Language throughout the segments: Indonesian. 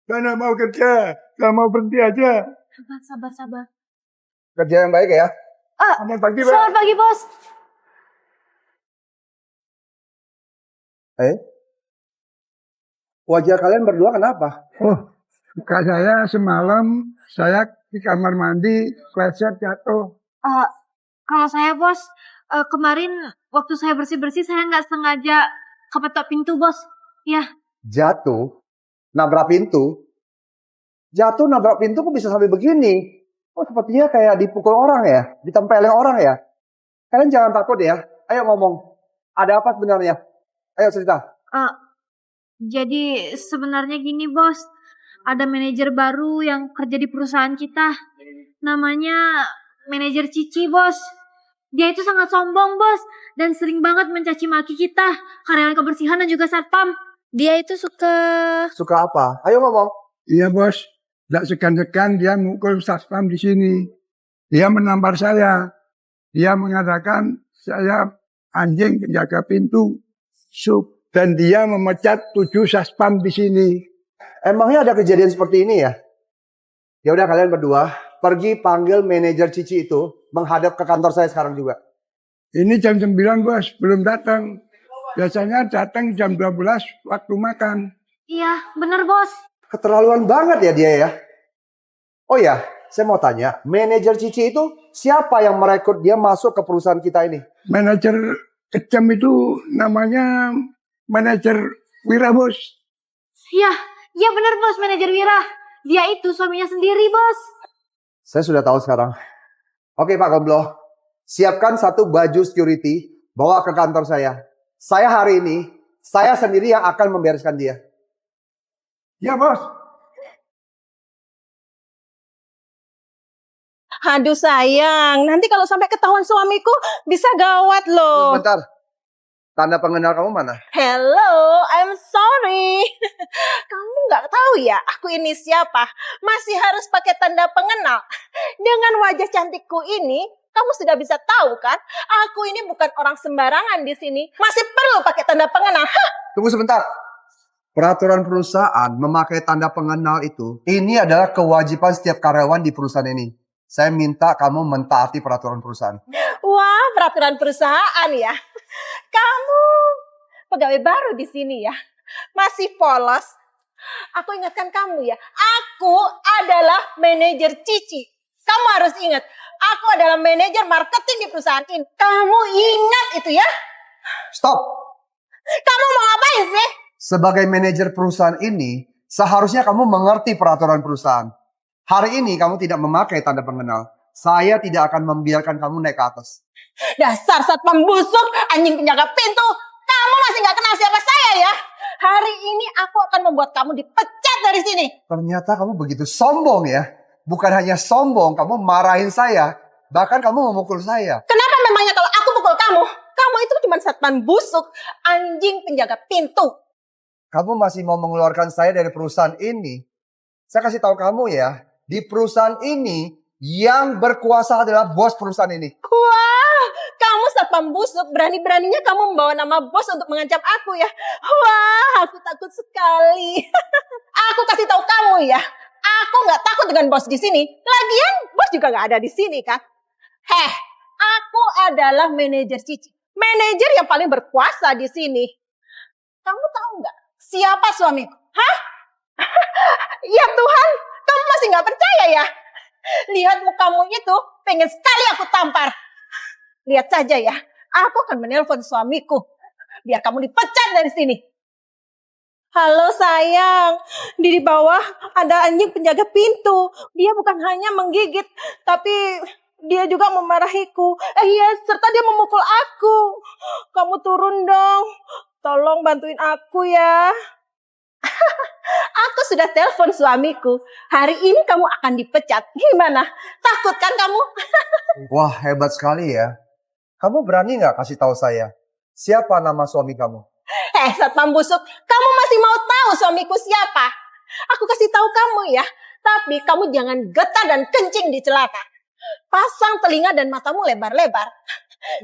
Mana mau kerja, gak mau berhenti aja. Sabar. Kerja yang baik ya. Selamat pagi, Pak. Selamat pagi, Bos. Wajah kalian berdua kenapa? Oh, suka saya semalam, saya di kamar mandi, kepleset jatuh. Kalau saya, Bos, kemarin waktu saya bersih-bersih, saya nggak sengaja kepetok pintu, Bos. Ya. Jatuh? Nabrak pintu? Jatuh nabrak pintu kok bisa sampai begini? Oh, sepertinya kayak dipukul orang ya? Ditempelin orang ya? Kalian jangan takut ya. Ayo ngomong. Ada apa sebenarnya? Ayo cerita. Jadi sebenarnya gini, Bos. Ada manajer baru yang kerja di perusahaan kita. Namanya manajer Cici, Bos. Dia itu sangat sombong, Bos. Dan sering banget mencaci maki kita. Karyawan kebersihan dan juga satpam. Dia itu suka... Suka apa? Ayo ngomong. Iya, Bos. Tidak segan-segan dia mukul satpam di sini. Dia menampar saya. Dia mengatakan saya anjing penjaga pintu. Dan dia memecat 7 satpam di sini. Emangnya ada kejadian seperti ini ya? Ya udah kalian berdua pergi panggil manajer Cici itu menghadap ke kantor saya sekarang juga. Ini jam 9, Bos. Belum datang. Biasanya datang jam 12 waktu makan. Iya, bener, Bos. Keterlaluan banget ya dia ya. Oh ya, saya mau tanya, manajer Cici itu siapa yang merekrut dia masuk ke perusahaan kita ini? Manajer kejam itu namanya manajer Wira, Bos. Iya bener, Bos, manajer Wira. Dia itu suaminya sendiri, Bos. Saya sudah tahu sekarang. Oke Pak Gombloh, siapkan satu baju security, bawa ke kantor saya. Saya hari ini, saya sendiri yang akan membereskan dia. Ya, Bos. Aduh sayang, nanti kalau sampai ketahuan suamiku bisa gawat loh. Bentar, tanda pengenal kamu mana? Hello, I'm sorry. Kamu nggak tahu ya, aku ini siapa? Masih harus pakai tanda pengenal. Dengan wajah cantikku ini, kamu sudah bisa tahu kan? Aku ini bukan orang sembarangan di sini. Masih perlu pakai tanda pengenal. Tunggu sebentar. Peraturan perusahaan memakai tanda pengenal itu, ini adalah kewajiban setiap karyawan di perusahaan ini. Saya minta kamu mentaati peraturan perusahaan. Wah, peraturan perusahaan ya. Kamu pegawai baru di sini ya. Masih polos. Aku ingatkan kamu ya. Aku adalah manajer Cici. Kamu harus ingat. Aku adalah manajer marketing di perusahaan ini. Kamu ingat itu ya? Stop! Kamu mau ngapain sih? Sebagai manajer perusahaan ini, seharusnya kamu mengerti peraturan perusahaan. Hari ini kamu tidak memakai tanda pengenal. Saya tidak akan membiarkan kamu naik ke atas. Dasar satpam busuk, anjing penjaga pintu. Kamu masih gak kenal siapa saya ya? Hari ini aku akan membuat kamu dipecat dari sini. Ternyata kamu begitu sombong ya. Bukan hanya sombong, kamu marahin saya. Bahkan kamu memukul saya. Kenapa memangnya kalau aku pukul kamu? Kamu itu cuma satpam busuk, anjing penjaga pintu. Kamu masih mau mengeluarkan saya dari perusahaan ini? Saya kasih tahu kamu ya. Di perusahaan ini, yang berkuasa adalah bos perusahaan ini. Wah, kamu satpam busuk, berani-beraninya kamu membawa nama bos untuk mengancam aku ya. Wah, aku takut sekali. Aku kasih tahu kamu ya, aku nggak takut dengan bos di sini. Lagian bos juga nggak ada di sini kan. Aku adalah manajer Cici, manajer yang paling berkuasa di sini. Kamu tahu nggak siapa suamiku? Hah? Ya Tuhan, kamu masih nggak percaya ya? Lihat mukamu itu, pengen sekali aku tampar. Lihat saja ya, aku akan menelpon suamiku. Biar kamu dipecat dari sini. Halo sayang, di bawah ada anjing penjaga pintu. Dia bukan hanya menggigit, tapi dia juga memarahiku. Iya, serta dia memukul aku. Kamu turun dong, tolong bantuin aku ya. Aku sudah telepon suamiku. Hari ini kamu akan dipecat. Gimana? Takut kan kamu? Wah, hebat sekali ya. Kamu berani nggak kasih tahu saya? Siapa nama suami kamu? Satpam busuk. Kamu masih mau tahu suamiku siapa? Aku kasih tahu kamu ya. Tapi kamu jangan getar dan kencing di celana. Pasang telinga dan matamu lebar-lebar.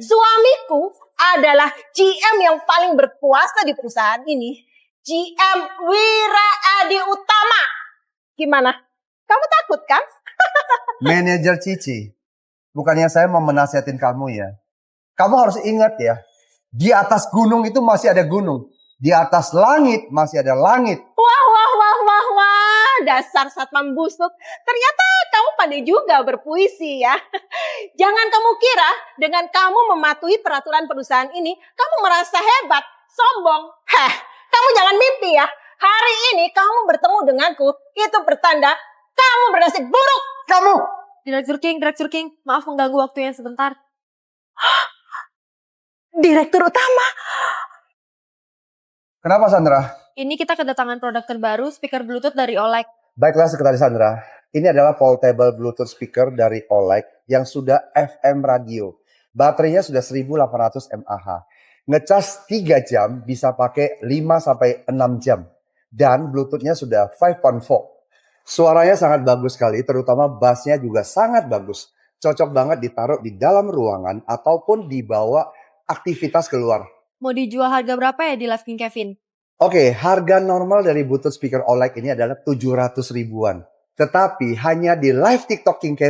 Suamiku adalah GM yang paling berkuasa di perusahaan ini. GM Wira Adi Utama. Gimana? Kamu takut kan? Manajer Cici, bukannya saya mau menasihatin kamu ya. Kamu harus ingat ya, di atas gunung itu masih ada gunung. Di atas langit masih ada langit. Wah, wah, wah, wah, wah. Dasar satpam busuk. Ternyata kamu pandai juga berpuisi ya. Jangan kamu kira dengan kamu mematuhi peraturan perusahaan ini, kamu merasa hebat, sombong. Kamu jangan mimpi ya. Hari ini kamu bertemu denganku, itu pertanda kamu bernasib buruk. Kamu! Direktur King, maaf mengganggu waktunya sebentar. Direktur utama. Kenapa Sandra? Ini kita kedatangan produk terbaru, speaker Bluetooth dari Olek. Baiklah Sekretaris Sandra, ini adalah portable Bluetooth speaker dari Olek yang sudah FM radio. Baterainya sudah 1800 mAh. Ngecas 3 jam bisa pakai 5-6 jam. Dan Bluetoothnya sudah 5.4. Suaranya sangat bagus sekali, terutama bassnya juga sangat bagus. Cocok banget ditaruh di dalam ruangan ataupun dibawa aktivitas keluar. Mau dijual harga berapa ya di Live King Kevin? Oke, harga normal dari Bluetooth speaker Olek ini adalah 700 ribuan. Tetapi hanya di live TikTok King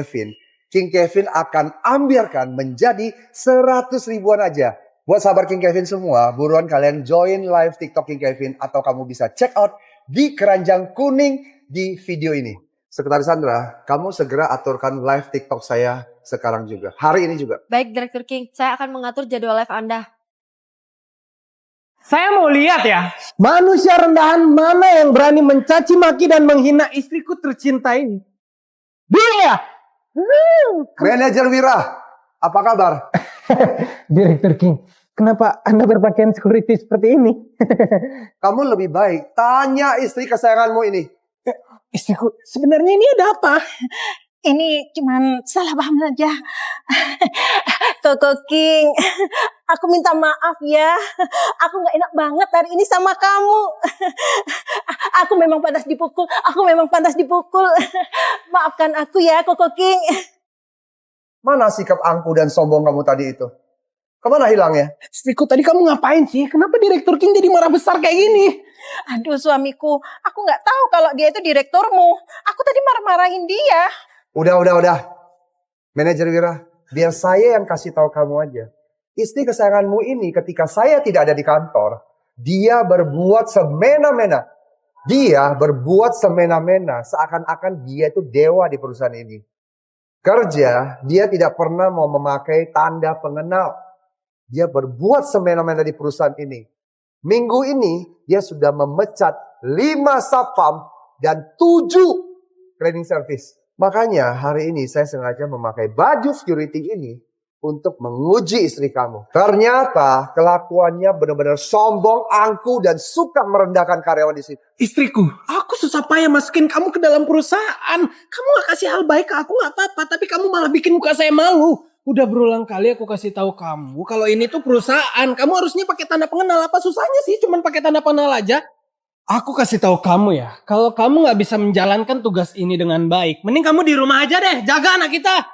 Kevin akan ambilkan menjadi 100 ribuan aja. Buat sahabat King Kevin semua, buruan kalian join live TikTok King Kevin atau kamu bisa check out di keranjang kuning di video ini. Sekretaris Sandra, kamu segera aturkan live TikTok saya sekarang juga. Hari ini juga. Baik Direktur King, saya akan mengatur jadwal live Anda. Saya mau lihat ya, manusia rendahan mana yang berani mencaci maki dan menghina istriku tercinta ini. Dia ya? Manajer Wira, apa kabar? Direktur King, kenapa Anda berpakaian security seperti ini? Kamu lebih baik tanya istri kesayanganmu ini. Istriku, sebenarnya ini ada apa? Ini cuman salah paham saja. Koko King, aku minta maaf ya. Aku gak enak banget hari ini sama kamu. Aku memang pantas dipukul. Maafkan aku ya, Koko King. Mana sikap angku dan sombong kamu tadi itu? Kemana hilangnya? Istriku, tadi kamu ngapain sih? Kenapa Direktur King jadi marah besar kayak gini? Aduh suamiku, aku gak tahu kalau dia itu direkturmu. Aku tadi marah-marahin dia. Udah. Manajer Wira, biar saya yang kasih tahu kamu aja. Istri kesayanganmu ini ketika saya tidak ada di kantor, dia berbuat semena-mena. Seakan-akan dia itu dewa di perusahaan ini. Kerja, dia tidak pernah mau memakai tanda pengenal. Dia berbuat semena-mena di perusahaan ini. Minggu ini, dia sudah memecat 5 satpam dan 7 cleaning service. Makanya hari ini saya sengaja memakai baju security ini untuk menguji istri kamu. Ternyata kelakuannya benar-benar sombong, angku, dan suka merendahkan karyawan di sini. Istriku, aku susah payah masukin kamu ke dalam perusahaan. Kamu gak kasih hal baik ke aku gak apa-apa, tapi kamu malah bikin muka saya malu. Udah berulang kali aku kasih tahu kamu, kalau ini tuh perusahaan, kamu harusnya pakai tanda pengenal. Apa susahnya sih cuman pakai tanda pengenal aja? Aku kasih tahu kamu ya, kalau kamu nggak bisa menjalankan tugas ini dengan baik, mending kamu di rumah aja deh, jaga anak kita.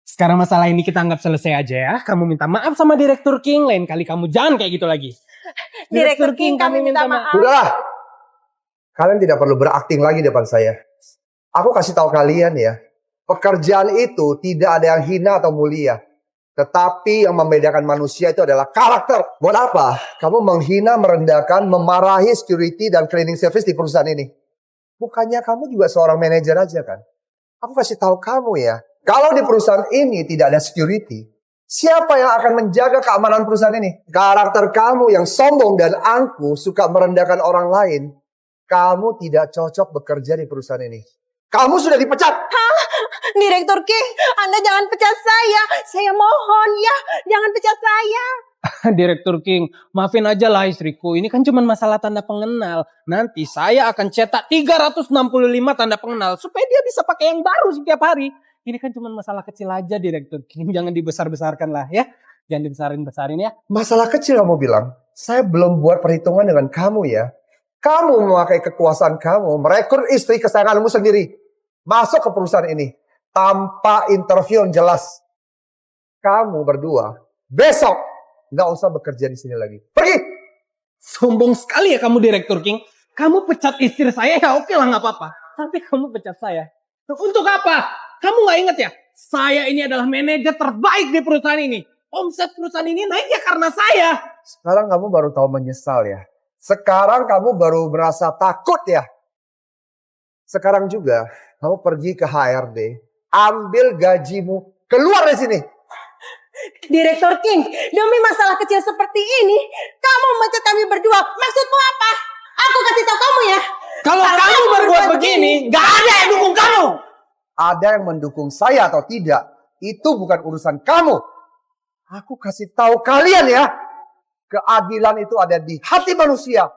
Sekarang masalah ini kita anggap selesai aja ya. Kamu minta maaf sama Direktur King, lain kali kamu jangan kayak gitu lagi. Direktur King, kami minta maaf. Sudahlah, kalian tidak perlu berakting lagi depan saya. Aku kasih tahu kalian ya, pekerjaan itu tidak ada yang hina atau mulia. Tetapi yang membedakan manusia itu adalah karakter. Buat apa? Kamu menghina, merendahkan, memarahi security dan cleaning service di perusahaan ini. Bukannya kamu juga seorang manajer aja kan? Aku kasih tahu kamu ya. Kalau di perusahaan ini tidak ada security, siapa yang akan menjaga keamanan perusahaan ini? Karakter kamu yang sombong dan angkuh, suka merendahkan orang lain. Kamu tidak cocok bekerja di perusahaan ini. Kamu sudah dipecat. Direktur King, Anda jangan pecat saya. Saya mohon ya, jangan pecat saya. Direktur King, maafin aja lah istriku. Ini kan cuma masalah tanda pengenal. Nanti saya akan cetak 365 tanda pengenal supaya dia bisa pakai yang baru setiap hari. Ini kan cuma masalah kecil aja Direktur King. Jangan dibesar-besarkan lah ya. Jangan dibesarin-besarin ya. Masalah kecil kamu bilang. Saya belum buat perhitungan dengan kamu ya. Kamu memakai kekuasaan kamu, merekrut istri kesayanganmu sendiri. Masuk ke perusahaan ini. Tanpa interview yang jelas. Kamu berdua besok nggak usah bekerja di sini lagi. Pergi! Sombong sekali ya kamu Direktur King. Kamu pecat istri saya ya oke lah nggak apa-apa. Tapi kamu pecat saya. Untuk apa? Kamu nggak ingat ya? Saya ini adalah manajer terbaik di perusahaan ini. Omset perusahaan ini naik ya karena saya. Sekarang kamu baru tahu menyesal ya. Sekarang kamu baru merasa takut ya. Sekarang juga kamu pergi ke HRD. Ambil gajimu. Keluar dari sini. Direktur King, demi masalah kecil seperti ini, kamu memecat kami berdua. Maksudmu apa? Aku kasih tahu kamu ya. Kalau kamu berbuat begini, nggak ada yang dukung kamu. Ada yang mendukung saya atau tidak. Itu bukan urusan kamu. Aku kasih tahu kalian ya. Keadilan itu ada di hati manusia.